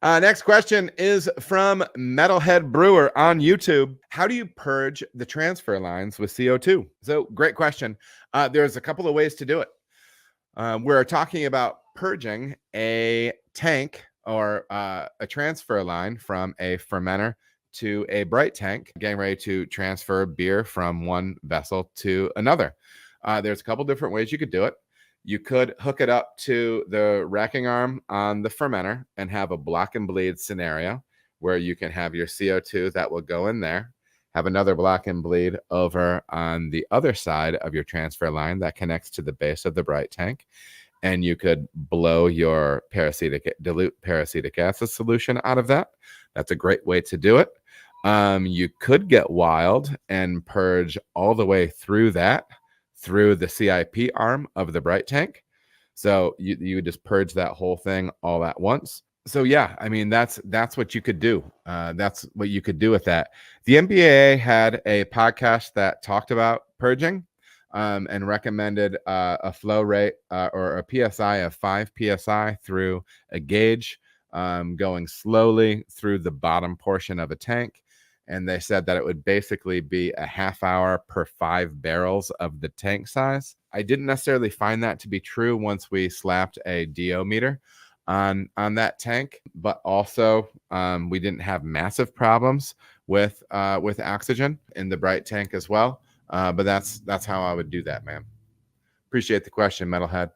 Next question is from Metalhead Brewer on YouTube. How do you purge the transfer lines with CO2? So great question. There's a couple of ways to do it. We're talking about purging a tank or a transfer line from a fermenter to a bright tank, getting ready to transfer beer from one vessel to another. There's a couple different ways you could do it. You could hook it up to the racking arm on the fermenter and have a block and bleed scenario where you can have your CO2 that will go in there, have another block and bleed over on the other side of your transfer line that connects to the base of the bright tank. And you could blow your dilute peracetic acid solution out of that. That's a great way to do it. You could get wild and purge all the way through that, through the CIP arm of the bright tank. So you would just purge that whole thing all at once. So yeah, I mean, that's what you could do. That's what you could do with that. The MBAA had a podcast that talked about purging and recommended a flow rate or a PSI of 5 PSI through a gauge, going slowly through the bottom portion of a tank. And they said that it would basically be a half hour per 5 barrels of the tank size. I didn't necessarily find that to be true once we slapped a DO meter on that tank, but also we didn't have massive problems with oxygen in the bright tank as well. But that's how I would do that, man. Appreciate the question, Metalhead.